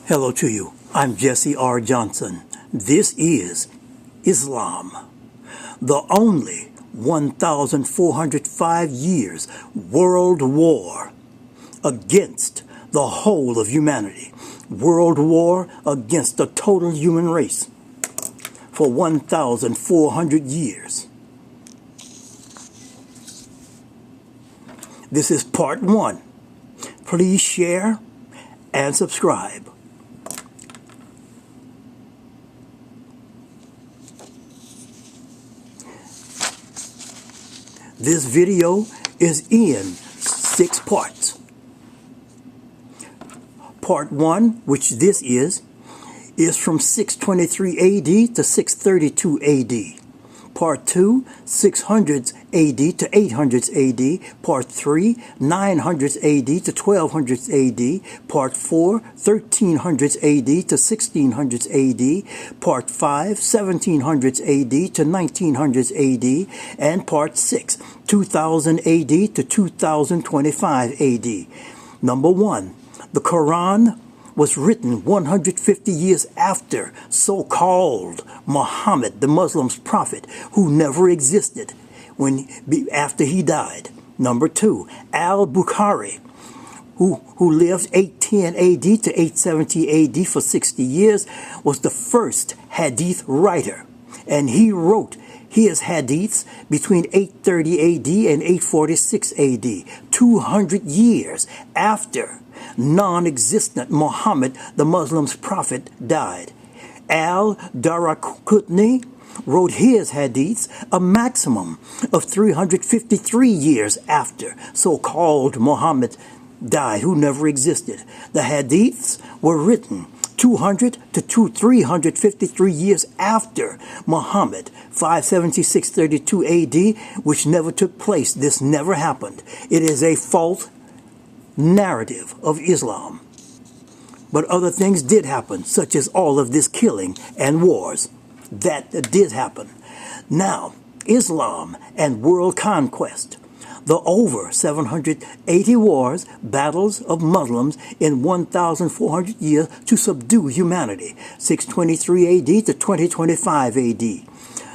Hello to you. I'm Jesse R. Johnson. This is Islam, the only 1,405 years world war against the whole of humanity. World war against the total human race for 1,400 years. This is part one. Please share and subscribe. This video is in 6 parts. Part 1, which this is from 623 AD to 632 AD. Part 2, 600s AD to 800s AD. Part 3, 900s AD to 1200s AD. Part 4, 1300s AD to 1600s AD. Part 5, 1700s AD to 1900s AD. And Part 6, 2000 AD to 2025 AD. Number 1, the Quran was written 150 years after so-called Muhammad, the Muslims' prophet, who never existed after he died. Number 2, Al-Bukhari, who lived 810 AD to 870 AD for 60 years, was the first hadith writer, and he wrote his hadiths between 830 AD and 846 AD, 200 years after non-existent Muhammad, the Muslims' prophet, died. Al-Daraqutni wrote his hadiths a maximum of 353 years after so-called Muhammad died, who never existed. The hadiths were written 200 to 353 years after Muhammad, 576-32 AD, which never took place. This never happened. It is a false narrative of Islam. But other things did happen, such as all of this killing and wars. That did happen. Now, Islam and world conquest. The over 780 wars, battles of Muslims in 1,400 years to subdue humanity, 623 AD to 2025 AD.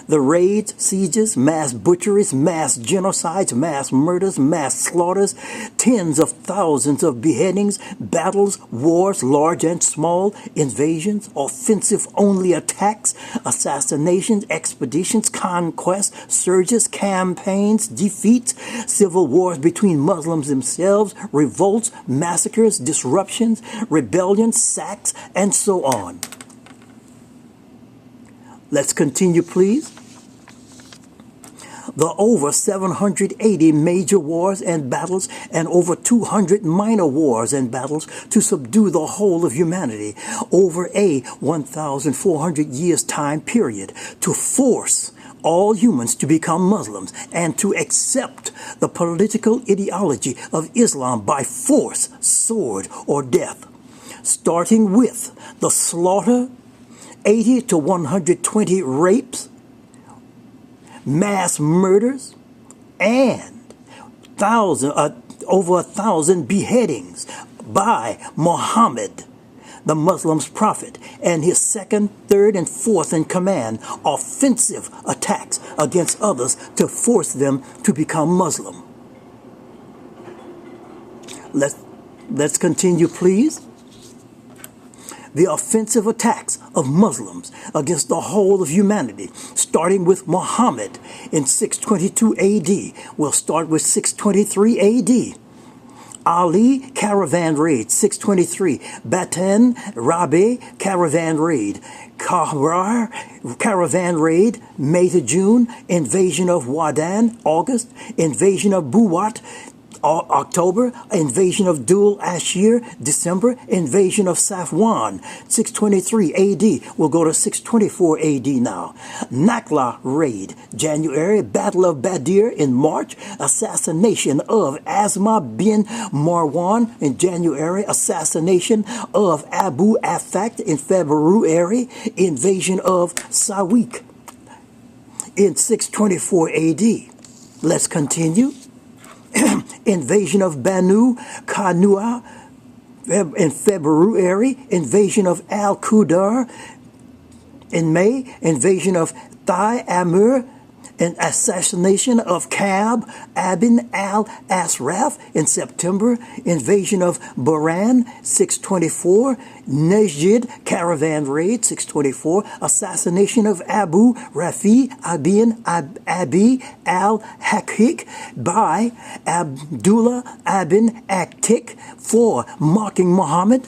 The raids, sieges, mass butcheries, mass genocides, mass murders, mass slaughters, tens of thousands of beheadings, battles, wars, large and small, invasions, offensive-only attacks, assassinations, expeditions, conquests, surges, campaigns, defeats, civil wars between Muslims themselves, revolts, massacres, disruptions, rebellions, sacks, and so on. Let's continue, please. The over 780 major wars and battles and over 200 minor wars and battles to subdue the whole of humanity over a 1,400 years time period, to force all humans to become Muslims and to accept the political ideology of Islam by force, sword, or death. Starting with the slaughter, 80 to 120 rapes, mass murders, and over 1,000 beheadings by Muhammad, the Muslims' prophet, and his second, third, and fourth in command, offensive attacks against others to force them to become Muslim. Let's continue, please. The offensive attacks of Muslims against the whole of humanity, starting with Muhammad in 622 AD. We'll start with 623 AD. Ali caravan raid, 623. Batan Rabi caravan raid. Kahrar caravan raid, May to June. Invasion of Wadan, August. Invasion of Buwat, October. Invasion of Dul Ashir, December. Invasion of Safwan, 623 AD. We'll go to 624 AD now. Nakla raid, January. Battle of Badir in March. Assassination of Asma bin Marwan in January. Assassination of Abu Afak in February. Invasion of Sawik in 624 AD. Let's continue. Invasion of Banu Kanua In February, invasion of Al-Qudar. In May, invasion of Thai Amur, and assassination of Kab Abin al-Asraf. In September, invasion of Bahrain, 624. Najd caravan raid, 624. Assassination of Abu Rafi ibn Abi al-Hakik by Abdullah ibn Aktik for mocking Muhammad.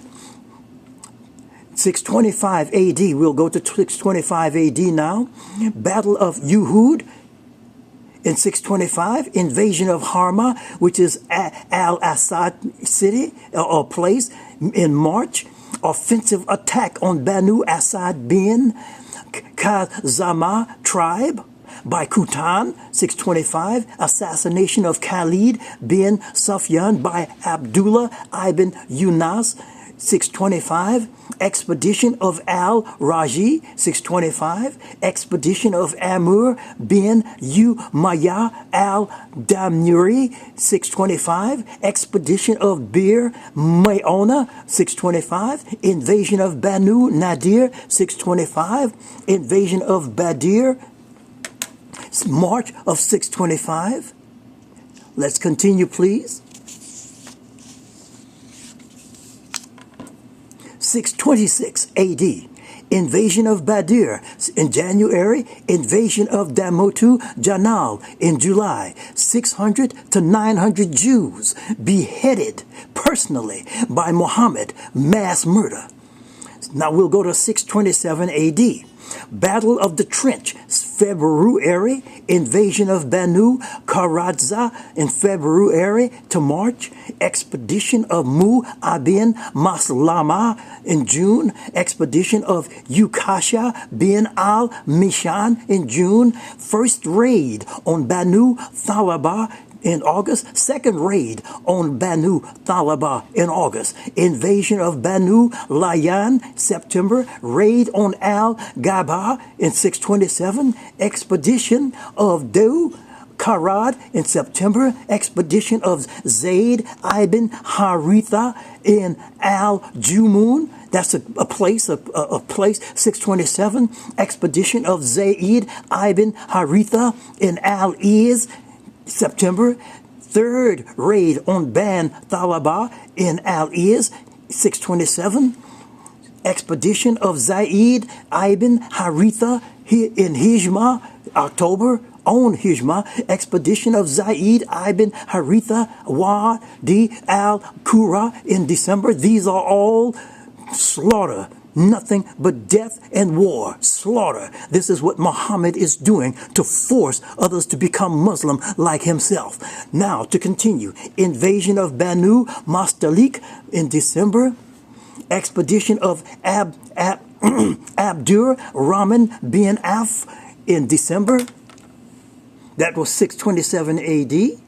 625 AD, we'll go to 625 AD now. Battle of Uhud. In 625, invasion of Harma, which is Al-Assad city or place. In March, offensive attack on Banu Asad bin Khazama tribe by Kutan. 625, assassination of Khalid bin Sufyan by Abdullah ibn Yunas. 625, expedition of al-Raji. 625, expedition of Amr bin Umayyah al-Damnuri. 625, expedition of Bir Mayona. 625, invasion of Banu Nadir. 625, invasion of Badir. March of 625. Let's continue, please. 626 AD, invasion of Badir. In January, invasion of Damotu Janal. In July, 600 to 900 Jews beheaded personally by Muhammad, mass murder. Now we'll go to 627 AD. Battle of the Trench, February, invasion of Banu Qaradza in February to March, expedition of Ibn Maslama in June, expedition of Ukasha bin al-Mishan in June, first raid on Banu Thalaba in August, second raid on Banu Thalaba in August, invasion of Banu Layan, September, raid on Al-Gaba in 627, expedition of Du Karad in September, expedition of Zayd ibn Haritha in Al-Jumun. That's a place, 627, expedition of Zayd ibn Haritha in Al-Iz, September. Third raid on Ban Thalaba in Al-Iz, 627. Expedition of Zayd ibn Haritha in Hijma, October. On Hijma, expedition of Zayd ibn Haritha Wadi al-Qura in December. These are all slaughter. Nothing but death and war, slaughter. This is what Muhammad is doing to force others to become Muslim like himself. Now, to continue, invasion of Banu Mastalik in December, expedition of Abdur Rahman bin Auf in December. That was 627 AD.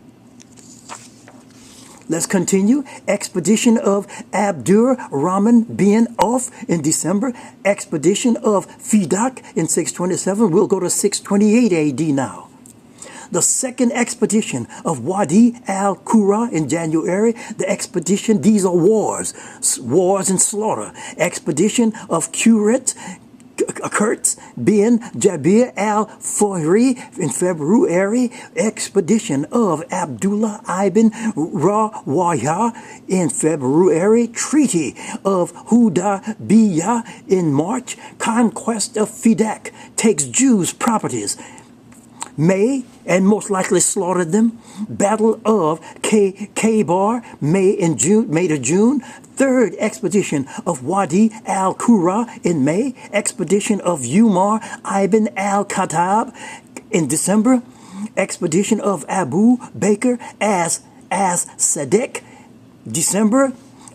Let's continue. Expedition of Abdur Rahman bin Auf in December. Expedition of Fidak in 627. We'll go to 628 AD now. The second expedition of Wadi al-Qura in January. The expedition, these are wars and slaughter. Expedition of Kurtz bin Jabir al-Fahri in February, expedition of Abdullah ibn Rawayah in February, treaty of Hudaybiyah in March, conquest of Fidak, takes Jews' properties, May, and most likely slaughtered them. Battle of Khaybar, May to June. Third expedition of Wadi al-Qura in May. Expedition of Umar ibn al-Khattab in December. Expedition of Abu Bakr as Sadiq, December.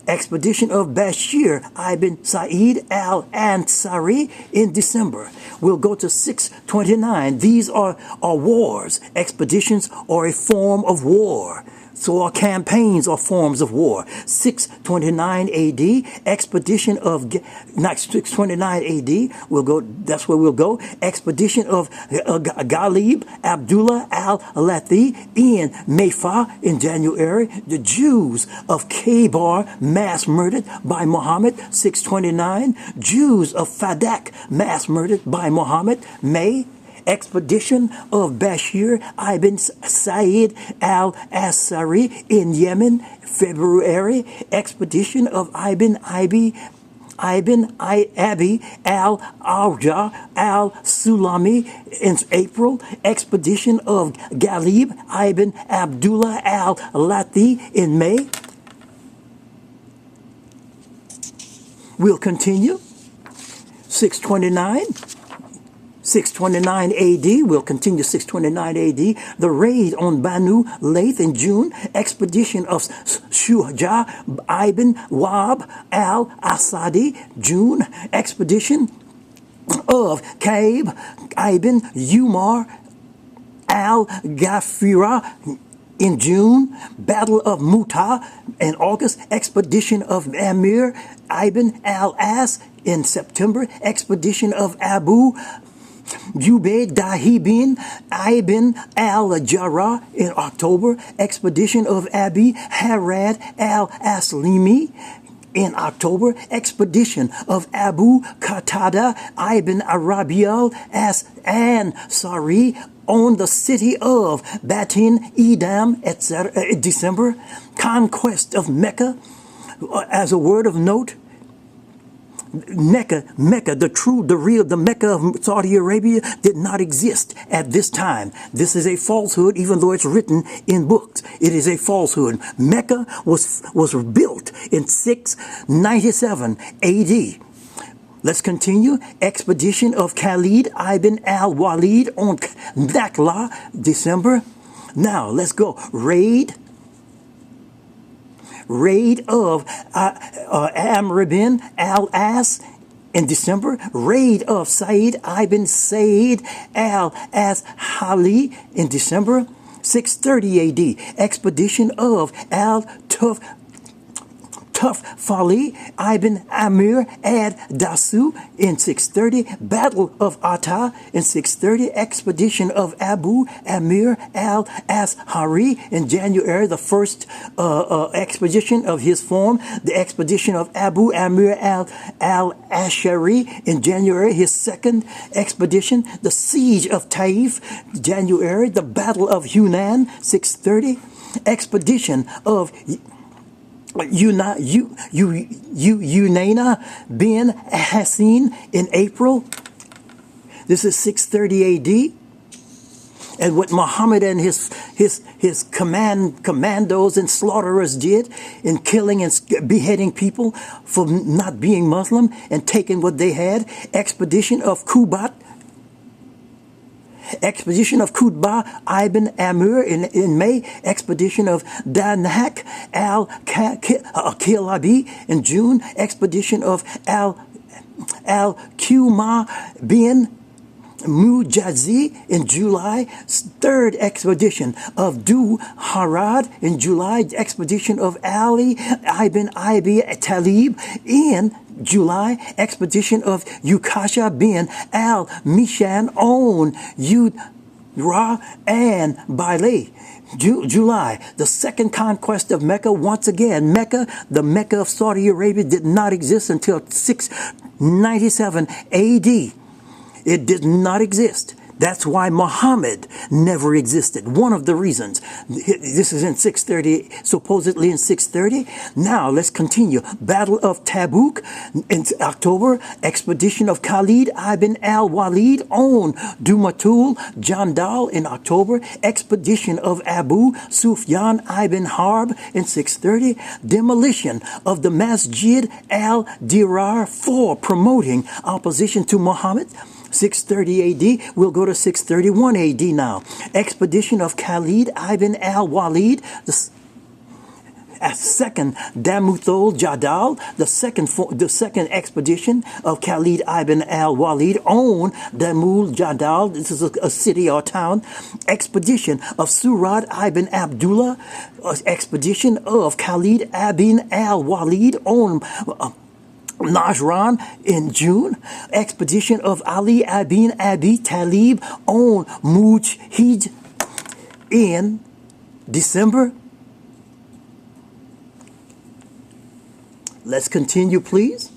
Expedition of Bashir ibn Sa'id al-Ansari in December. We'll go to 629. These are wars. Expeditions are a form of war. So are campaigns or forms of war. 629 AD, expedition of, not 629 AD, we'll go, that's where we'll go. Expedition of Ghalib Abdullah al-Lathi in Mayfa in January. The Jews of Khaybar mass murdered by Muhammad, 629. Jews of Fadak mass murdered by Muhammad, May. Expedition of Bashir ibn Said al-Asari in Yemen, February. Expedition of Ibn Abi al-Arja al-Sulami in April. Expedition of Ghalib ibn Abdullah al-Lathi in May. We'll continue. 629 AD, we'll continue 629 AD, the raid on Banu Layth in June, expedition of Shuja ibn Wab al-Asadi, June, expedition of Kaib ibn Umar al-Ghafira in June, Battle of Muta in August, expedition of Amir ibn al-As in September, expedition of Abu Ubayd ibn al-Jarrah in October, expedition of Abi Harad al-Aslimi in October, expedition of Abu Qatada ibn Arabial as-Ansari on the city of Batin Edam, etc. December, conquest of Mecca. As a word of note, Mecca, the Mecca of Saudi Arabia did not exist at this time. This is a falsehood, even though it's written in books. It is a falsehood. Mecca was built in 697 AD. Let's continue. Expedition of Khalid ibn al-Walid on Dakhla, December. Now, let's go. Raid of Amr ibn al-As in December. Raid of Said ibn Said al-Ashali in December. 630 AD. Expedition of Fali ibn Amir ad-Dasu in 630, Battle of Atta in 630, expedition of Abu Amir al-Ashari in January, the first expedition of his form, the expedition of Abu Amir al-Ashari in January, his second expedition, the siege of Taif, January, the Battle of Hunan, 630, expedition of Unayna bin Hassin in April. This is 630 AD. And what Muhammad and his commandos and slaughterers did in killing and beheading people for not being Muslim and taking what they had. Expedition of Qubat. Expedition of Qutbah ibn Amir in May. Expedition of Danhak al-Kilabi in June. Expedition of al-Quma bin Mujazi in July. Third expedition of Du Harad in July. Expedition of Ali ibn Abi Talib in July. Expedition of Ukasha bin al-Mishan on Udra and Bailey. July, the second conquest of Mecca. Once again, Mecca, the Mecca of Saudi Arabia, did not exist until 697 AD. It did not exist. That's why Muhammad never existed. One of the reasons. This is in 630, supposedly in 630. Now, let's continue. Battle of Tabuk in October. Expedition of Khalid ibn al-Walid on Dumatul Jandal in October. Expedition of Abu Sufyan ibn Harb in 630. Demolition of the Masjid al-Dirar for promoting opposition to Muhammad. 630 AD. We'll go to 631 AD now. Expedition of Khalid ibn al-Walid second Damuthul Jadal, the second expedition of Khalid ibn al-Walid on Damul Jadal, this is a city or town, expedition of Surad ibn Abdullah, expedition of Khalid ibn al-Walid on Najran in June, expedition of Ali ibn Abi Talib on Mujhid in December. Let's continue, please.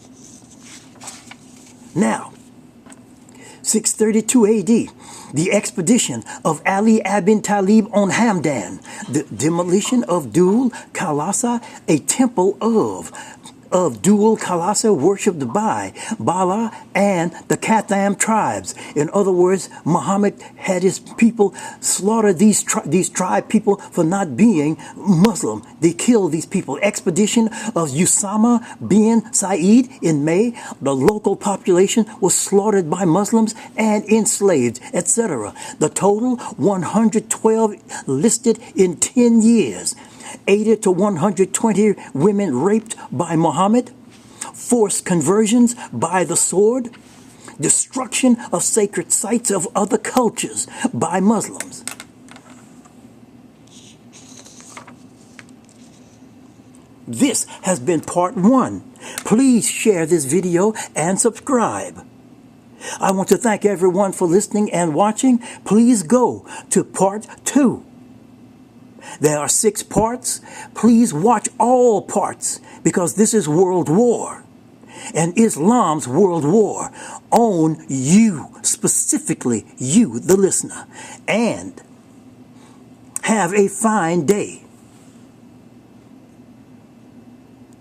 Now, 632 AD, the expedition of Ali ibn Talib on Hamdan, the demolition of Dul Khalasa, a temple of Dul Khalasa worshipped by Bala and the Katham tribes. In other words, Muhammad had his people slaughter these tribe people for not being Muslim. They killed these people. Expedition of Usama bin Said in May. The local population was slaughtered by Muslims and enslaved, etc. The total 112 listed in 10 years. 80 to 120 women raped by Muhammad, forced conversions by the sword, destruction of sacred sites of other cultures by Muslims. This has been part 1. Please share this video and subscribe. I want to thank everyone for listening and watching. Please go to part 2. There are 6 parts. Please watch all parts because this is World War and Islam's World War on you, specifically you, the listener. And have a fine day.